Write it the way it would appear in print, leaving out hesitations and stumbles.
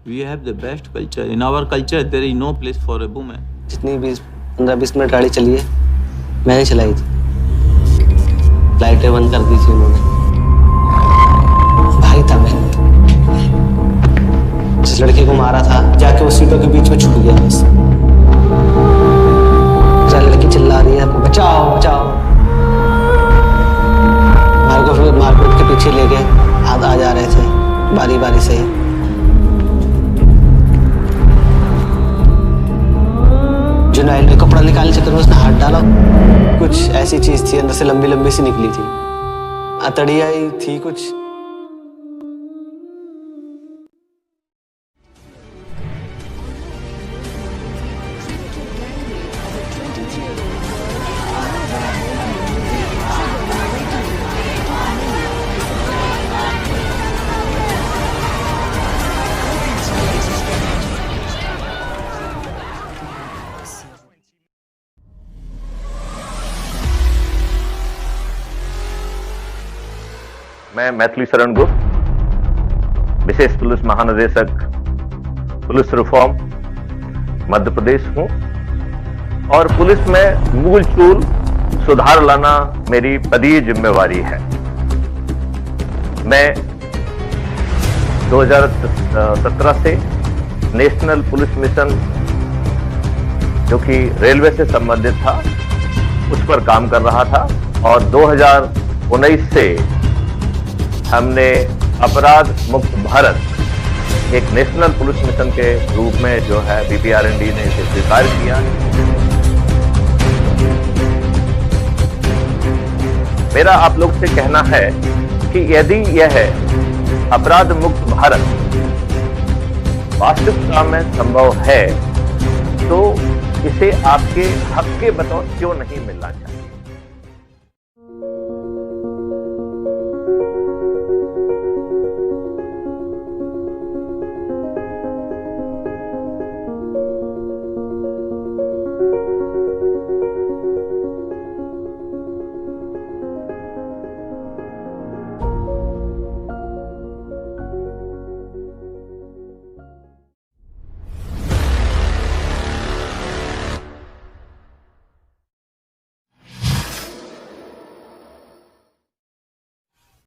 We have the best culture. In our culture, there is no place for a woman. जितनी 15-20 minute गाड़ी चली है, मैंने चलाई थी। लाइटें बंद कर दी थी उन्होंने। भाई था मैं। जिस लड़की को मारा था, जाके उस सीटों के बीच में छुप गया बस। लड़की चिल्ला रही है, बचाओ बचाओ। हमारे को फिर मारपीट के पीछे ले गए, हाथ आ जा रहे थे, बारी बारी से ही। जुनैल ने कपड़ा निकालने चक्कर में उसने हाथ डाला, कुछ ऐसी चीज थी अंदर से लंबी लंबी सी निकली थी, अतड़िया ही थी कुछ। मैं मैथिली शरण गुप्त, विशेष पुलिस महानिदेशक पुलिस रिफॉर्म मध्य प्रदेश हूं और पुलिस में मूल चूल सुधार लाना मेरी पदीय जिम्मेवारी है। मैं 2017 से नेशनल पुलिस मिशन जो कि रेलवे से संबंधित था उस पर काम कर रहा था और 2019 से हमने अपराध मुक्त भारत एक नेशनल पुलिस मिशन के रूप में जो है BPRND ने इसे स्वीकार किया। मेरा आप लोग से कहना है कि यदि यह अपराध मुक्त भारत वास्तविकता में संभव है तो इसे आपके हक के बतौर क्यों नहीं मिलना चाहिए।